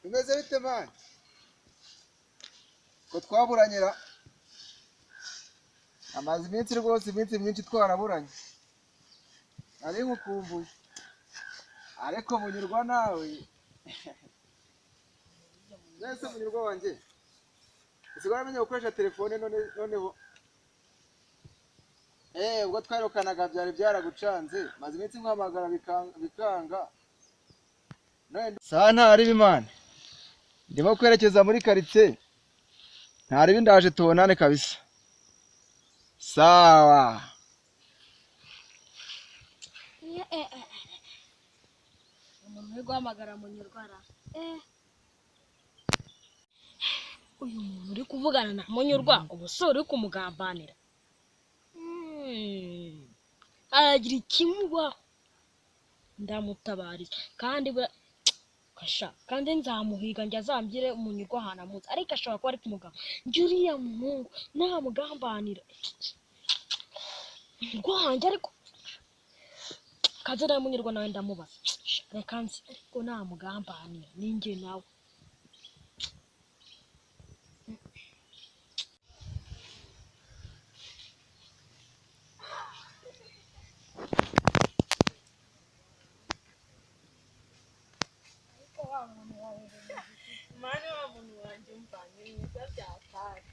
Bimeze bite mani? Ko twaburanyira amazi iminsi rwose iminsi myinshi twaraburanye. Nari nkukumbuye ariko munyurwa nawe. Nese munyurwa wanjye usigara amenye gukoresha telefone noneho ubwo twarukanaga byari byaragucanze maze iminsi nkwamagara bikanga none sawa ntari bimana ndimo kwerekeza muri quartier ntari bindaje tubonane kabisa sawa umuntu uri guhamagara munyurwara uyu muntu uri kuvugana na munyurwa ubusore uri kumugambanira aragira ikimubaho ndamutabariza kandi nzamuhiga njya azambire umunyurwa ahantu amuzi ariko ashobora kuba ari kumugamba njye uriya muhungu namugambanira rwanjye ariko kazana munyurwa nawe ndamubaza reka nzi ariko namugambanira ninjye nawe mani wa muntu wanjye umvanye neza byatari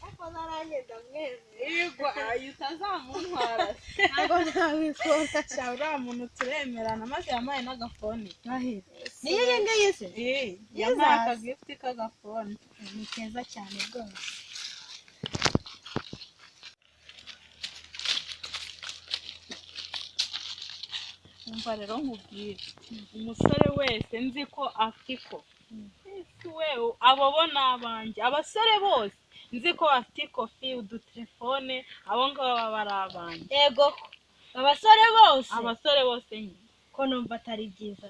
ariko naragenda mwego utazamuntwara ntabwo ntabikora cyangwa uriya muntu turemerana maze yampaye n'agafone niyo iyi ngiyi se yampaye akagifuti k'agafone ni keza cyane rwose umva rero nkubwire umusore wese nzi ko afite we abo bo ni abanjye abasore bose nzi ko bafite ikofi udutelefone abo ngabo baba ari abanjye yego abasore bose nyine ko numva atari byiza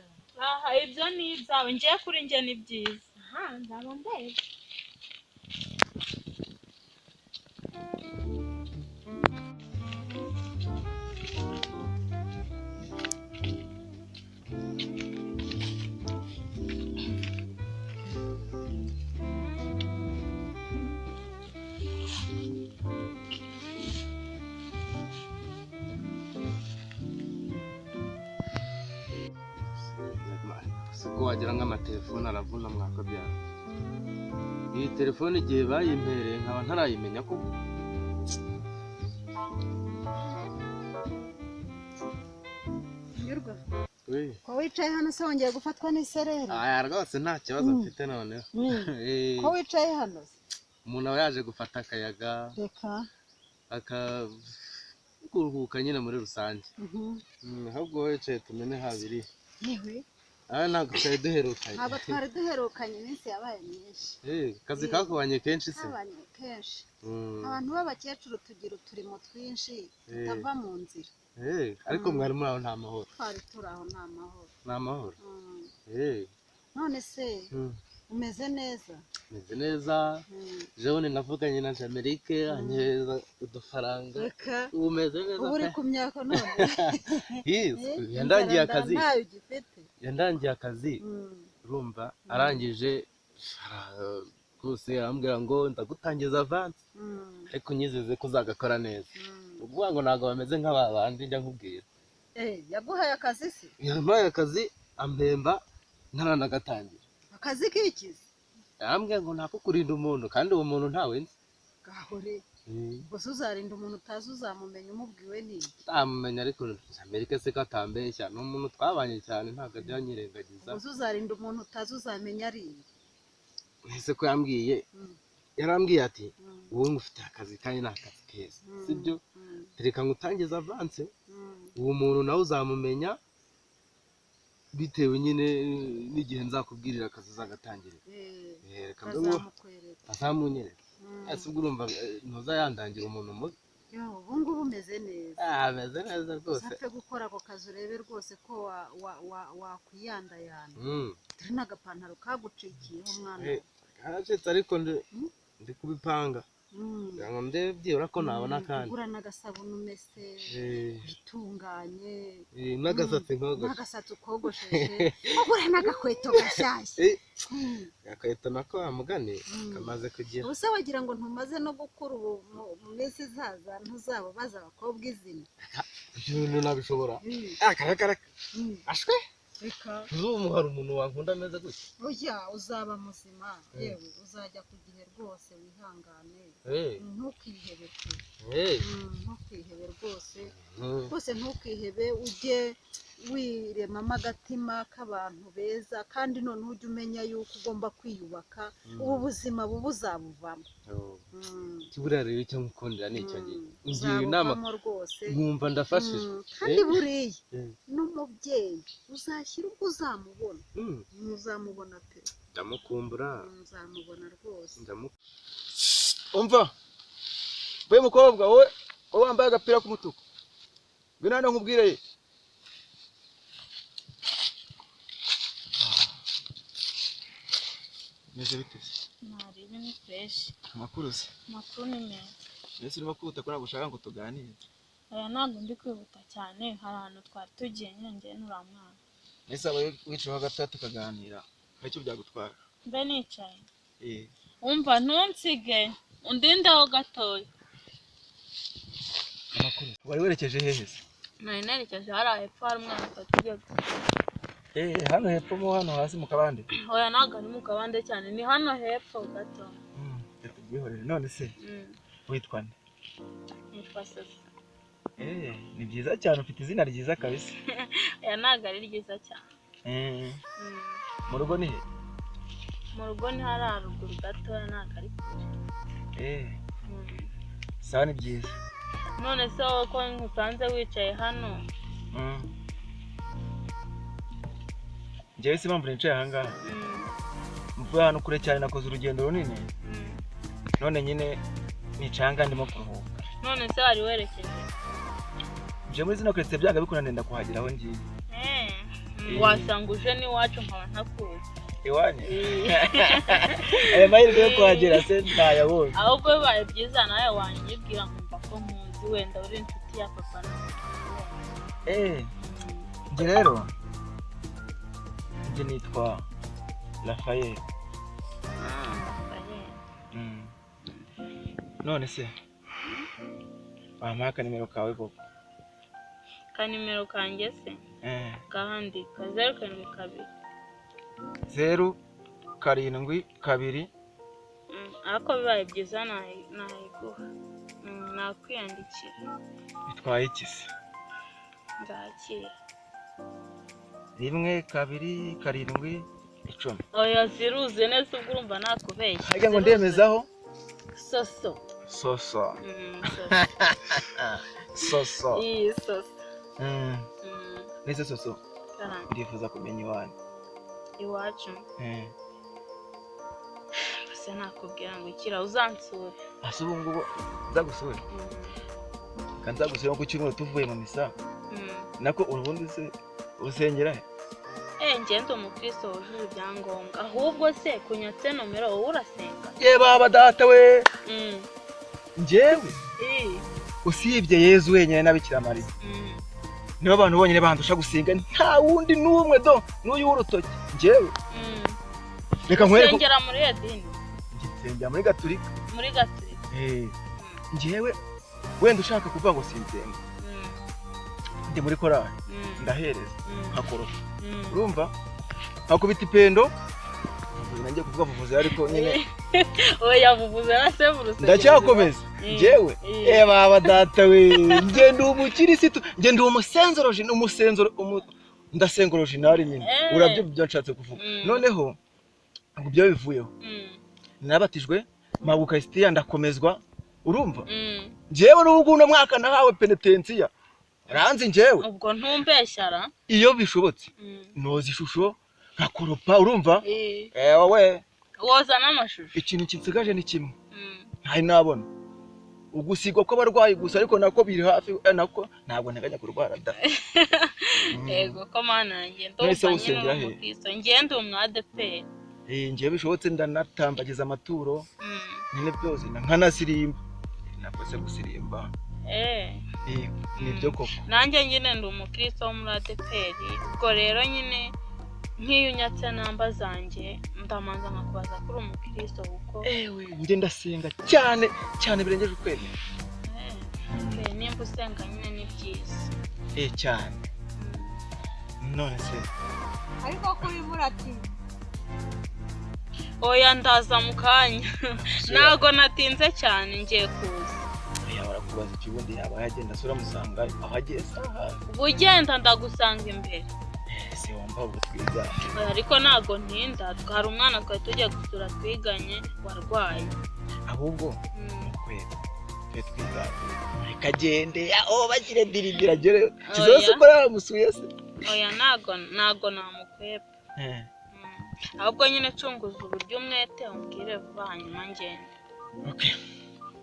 aha ibyo ni ibyawe ngiye kuri njye ni byiza nzaba ndeba ko wagira nk'amatelefone aravuna mwakabyara iyi telefone igihe bayimpereye nkaba ntarayimenya ko Nyurwa ko wicaye hano se wongeye gufatwa n'isereri rwose nta kibazo mfite noneho ko wicaye hano umuntu aba yaje gufata akayaga reka akakuruhuka nyine muri rusange ahubwo wicaye tumene habiri yewe ntabwo twari duherukanye iminsi yabaye myinshi akazi kakubanye kenshi se kabanye kenshi abantu b'abakecuru tugira uturimo twinshi tutava mu nzira ariko mwari muri aho nta mahoro twari turi aho nta mahoro nta mahoro none se umeze neza meze neza jewe navuganye na Jamerike anyereza udufaranga umeze neza ubu uri ku myaka none yandangiye akazi ntayo ugifite yandangiye akazi urumva arangije rwose arambwira ngo ndagutangiza avance ariko nyizeze ko uzagakora neza ubwo ngo ntabwo bameze nk'ababandi njya nkubwira yaguhaye akazi se yampaye akazi ampemba ntaranagatangira akazi k'ikizi arambwira ngo ntako kurinda umuntu kandi uwo muntu ntawe nzi gahore gusa uzarinda umuntu utazi uzamumenya umubwiwe n'iki ntamumenya ariko Amerika se ko atambeshya ni umuntu twabanye cyane ntabwo ajya anyirengagiza gusa uzarinda umuntu utazi uzamenya ari iki ese ko yambwiye yarambwiye ati wowe ngufite akazi kandi ni akazi keza sibyo reka ngutangiza avance uwo muntu nawe uzamumenya bitewe nyine n'igihe nzakubwirira akazi uzagatangira reka mbego azamunyereka ese ubwo urumva ntuzayandangira umuntu mubi ubu ngubu umeze neza ameze neza rwose usapfe gukora ako kazi urebe rwose ko wakwiyandayanda turi n'agapantaro kagucikiyeho mwana karacitse ariko ndi kubipanga kugira ngo ndebe byibura ko nabona kandi ugura n'agasabune umese bitunganye n'agasatsi ukogosheje ugura n'agakweto gashyashya agakweto nako wamugane kamaze kugira ubuse wagira ngo ntumaze no gukura ubu mu minsi izaza ntuzababaza abakobwa izina ibintu nabishobora akarakara ashwe ubu hari umuntu wankunda ameze gutya oya uzaba muzima yewe uzajya ku gihe rwose wihangane ntukihebe ntukihebe rwose rwose ntukihebe ujye wiremamo agatima k'abantu beza kandi noneho ujye umenya yuko ugomba kwiyubaka ubu buzima buba uzabuvamo kiburiya rero icyo nkukundira ni icyo gihe ngira inama nkumva ndafashije kandi buriya n'umubyeyi uzashyira ubwo uzamubona ntuzamubona pe ndamukumbura nzamubona rwose umva we mukobwa wowe wambaye agapira k'umutuku ngwino hano nkubwire meze bite ntari ibintu fresh amakuru se amakuru ni meza mbese urimo kwihuta ko ntabwo ushaka ngo tuganire aya ntabwo ndi kwihuta cyane hari ahantu twari tugiye nyine njyewe n'uriya mwana ese aba wicayeho gato tukaganira hari icyo byagutwara mbe nicaye umva ntunsige undindeho gatoya amakuru wari werekeje hehe se nari nerekeje hariya hepfo hari umwana twari tugiye hano hepfo mo hano hasi mu kabande oya ntabwo ari mu kabande cyane ni hano hepfo gato tubwihorere none se witwa nde nitwa Soso ni byiza cyane ufite izina ryiza kabisa aya ntabwo ari ryiza cyane mu rugo ni he mu rugo ni hari haruguru gatoya ntabwo ari kure sawa ni byiza none se wowe ko nkusanze wicaye hano njyewe si mpamvu nicaye ahangaha mvuye hano kure cyane nakoze urugendo runini none nyine nicaye ahangaha ndimo kuruhuka none se wari werekeje nje muri zino kretse byaga bikunda nenda kuhagera aho ngiye wasanga uje n'iwacu nkaba ntakuzi iwanyu aya mahirwe yo kuhagera se ntayabonye ahubwo bibaye byiza nawe wanyibwira nkumva ko muzi wenda uri inshuti ya papa njye rero njye nitwa Raphael none se wampaye akanimero kawe koko kanimero kanjye se kahandika 072 072 ariko bibaye byiza nayiguha nakwiyandikira bitwaye iki se ndakira 1 2 7 10 oya ziruze neza ubwo urumva nakubeshya hajya ngo ndemezaho Soso Soso nese Soso ndifuza kumenya iwacu gusa nakubwira ngo ikira uzansure ase ubu ngubu nzagusure kanzagusure nko ku cyumweru tuvuye mu misa nako urubundi se urusengera ngende umukristo wujuje ibyangombwa ahubwo se kunyatse nomero wowe urasenga baba data we njyewe usibye Yezu wenyine n'Abikira Mariya nibo abantu bonyine bandusha gusenga nta wundi n'umwe do n'uyu w'urutoki njyewe reka nkwereke nsengera muri edini nsengera muri Gatolika njyewe wenda ushaka kuvuga ngo sinsenga ndi muri korali ndahereza nkakoroka urumva hakubita ipendo nanjye kuvuga vuvuze ariko nyine oya vuvuze nase buruse ndacyakomeza njyewe baba data we nge ndi umukirisitu nge ndi ndasenga original nyine urabyo byanshatse kuvuga noneho ngo byo bivuyeho nabatijwe mpabwa ukaristiya ndakomezwa urumva njyewe n'ubwo uno mwaka nahawe penetensiya ranzi njyewe ubwo ntumbeshyara iyo bishobotse noza ishusho nkakoropa urumva wowe woza n'amashusho ikintu kinsigaje ni kimwe ntari nabona ugusigwa kw'abarwayi gusa ariko nako biri hafi nako ntabwo nteganya kurwara da yego ko mana yanjye ndumva nyine umukristo ngende umwadeperi njyewe bishobotse ndanatambagiza amaturo nyine byose nkanasirimba nakoze gusirimba nibyo koko nanjye nyine ndi umukristo wo muri adeperi ubwo rero nyine nk'iyo unyatse namba zanjye ndamanza nkakubaza kuri umukristo kuko njye ndasenga cyane cyane birengeje ukwezi nimba usenga nyine ni byiza cyane none se ariko kuri murati oya ndaza mu kanya ntago natinze cyane ngiye kuza barakubaza ikibundi yaba yagenda sura musanga aho ageze ugenda ndagusanga imbere ese wumva ubwo twiga ariko ntago ntinda twari umwana twari tugiye gusura twiganye warwaye ahubwo twiga kagende bagire dirindira gere kizose ko yamusuye se oya ntago namukwepa ahubwo nyine cunguza uburyo umwete umbwire vuba hanyuma ngende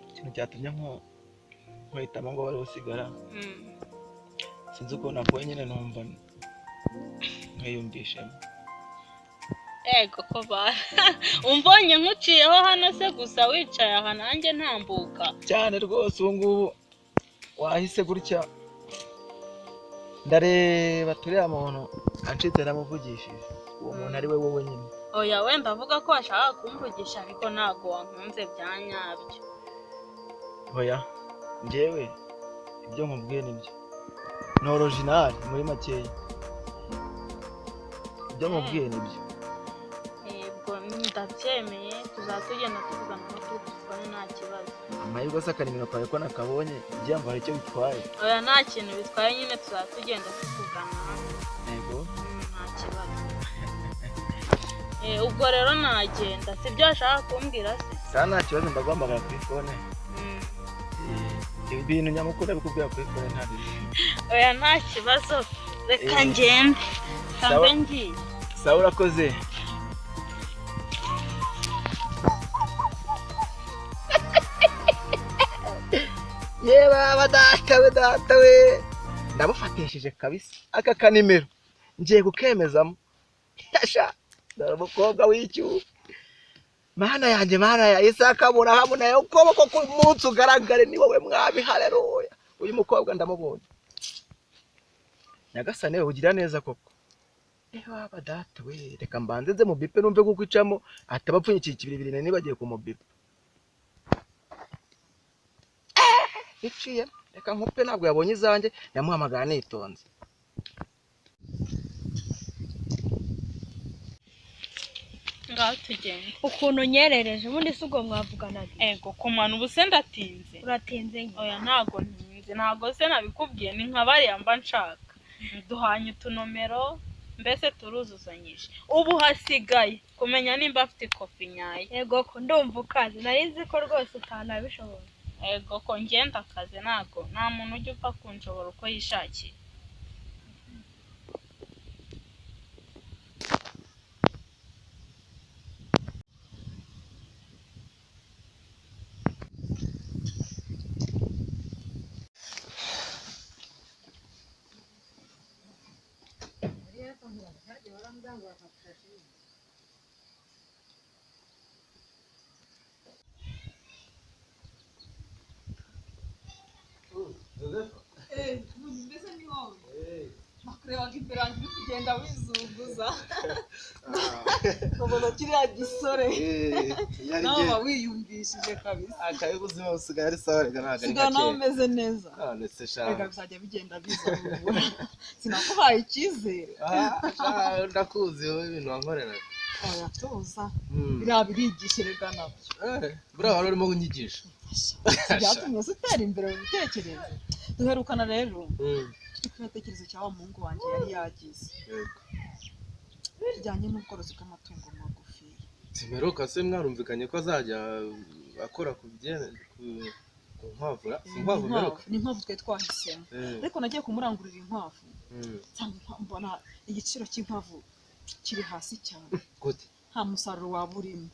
ikintu cyatumye nkwitamo ngo wari usigara sinzi uko nakuwe nyine numva nkiyumvishemo ego ko bara umbonye nkuciyeho hano se gusa wicaye aha nanjye ntambuka cyane rwose ubu ngubu wahise gutya ndareba turiya muntu acitse namuvugishije uwo muntu ari we wowe nyine oya wenda avuga ko ashaka kumvugisha ariko ntago wankunze bya nyabyo oya njyewe ibyo nkubwiye nibyo ni original muri makeya ibyo nkubwiye nibyo yego ndabyemeye tuzatugenda tuvugana no kuri nta kibazo amahirwe se akanimero kawe ko nakabonye igihe ngo hari icyo bitwaye oya nta kintu bitwaye nyine tuzatugenda tuvugana yego nta kibazo ubwo rero nagenda sibyo ashaka kumbwira se sa nta kibazo ndaguhamagara kuri fone ibintu nyamukuru bikubwira kuri fone nta bintu oya nta kibazo reka ngende kambe ngiye sawa urakoze yeba data we ndabufatishije kabisa aka kanimero ngiye gukemezamo yasha umukobwa w'icyuho mana yanjye mana ya Isaka Burahamu nayo ukuboko k'umunsi ugaragare ni wowe mwami haleluya uyu mukobwa ndamubonye nyagasane we ugira neza koko baba data we reka mbanze nze mu bipe numve kuko icamo atabapfunyikiye ikibiribiri nibagiye ku mubipe iciye reka nkupe ntabwo yabonye izanjye yamuhamagara nitonze ngaho tugende ukuntu nyerereje ubundi si ubwo mwavuganaga ego kumana ubu se ndatinze uratinze oya ntago ntinze ntago se nabikubwiye ni nka bariya mba nshaka duhanye utunomero mbese turuzuzanyije ubu hasigaye kumenya nimba afite ikofi nyayo ego ko ndumva ukaze nari nzi ko rwose utanabishobora ego ko ngenda akazi ntago nta muntu ujya upfa kunshobora uko yishakiye mbese ni wowe nakurebaga imbere yanjye uri kugenda wizunguza ubona kiriya gisore nawe uba wiyumvishije kabisa akaye ubuzima busigaye ari sawa reka ntabwo ari sigaye nawe umeze neza ndetse reka bizajya bigenda bizamura sinakuhaye icyizere ndakuzi wowe ibintu wankoreraga oya tuza biriya birigisha rega nabyo buriya wari urimo kunyigisha byatumye utera imbere mu bitekerezo duherukana rero turi ku gitekerezo cya wa muhungu wanjye yari yagize kijyanye n'ubworozi bw'amatungo magufi zimeruka se mwarumvikanye ko azajya akora ku nkwavu inkwavu meruka ni inkwavu twe twahisemo ariko nagiye kumurangurira inkwavu cyangwa mbona igiciro cy'inkwavu kiri hasi cyane gute nta musaruro waba urimo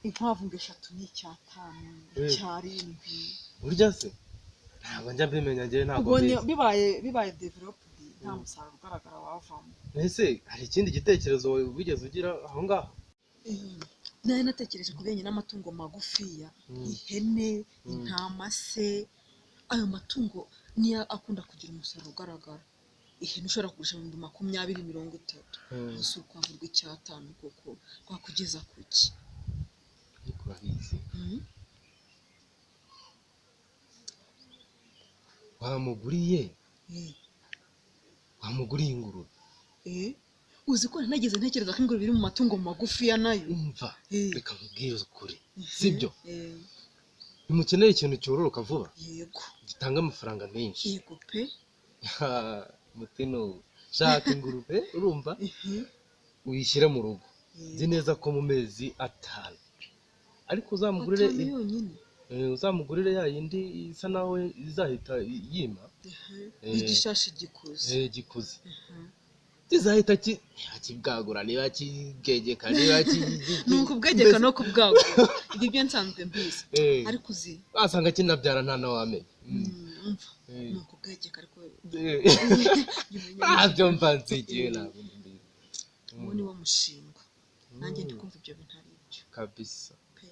inkwavu ngo 3 n'icyatanu icyarindwi burya se ntabwo njya mbimenya njyewe ntabwo ubonye bibaye developed nta musaruro ugaragara wavamo ese hari ikindi gitekerezo wigeze ugira aho ngaho nari natekereje ku bijyanye n'amatungo magufiya ihene intama se ayo matungo niyo akunda kugira umusaruro ugaragara ihene ushobora kugurisha mu 20-30 gusa urukwavu rw'icyatanu koko rwakugeza ku ki ariko urabizi wamuguriye ingurube uzi ko nageze ntekereza ko ingurube iri mu matungo magufiya nayo umva reka nkubwire ukuri sibyo bimukeneye ikintu cyororoka vuba yego gitanga amafaranga menshi yego pe mutino shaka ingurube urumva uyishyire mu rugo nzi neza ko mu mezi 5 ariko uzamugurire ya yindi isa naho izahita yima igishashi gikuze izahita kibwagura niba kigegeka niba nuko ubwegeka no kubwagura ibi byo nsanzwe mbizi ariko uzi wasanga kinabyara nta na wamenye nuko ubwegeka ariko ntabyo mbanzigiye ntabwo mbizi uwo ni wo mushinga nanjye ndikumva ibyo bintu ari byo kabisa pe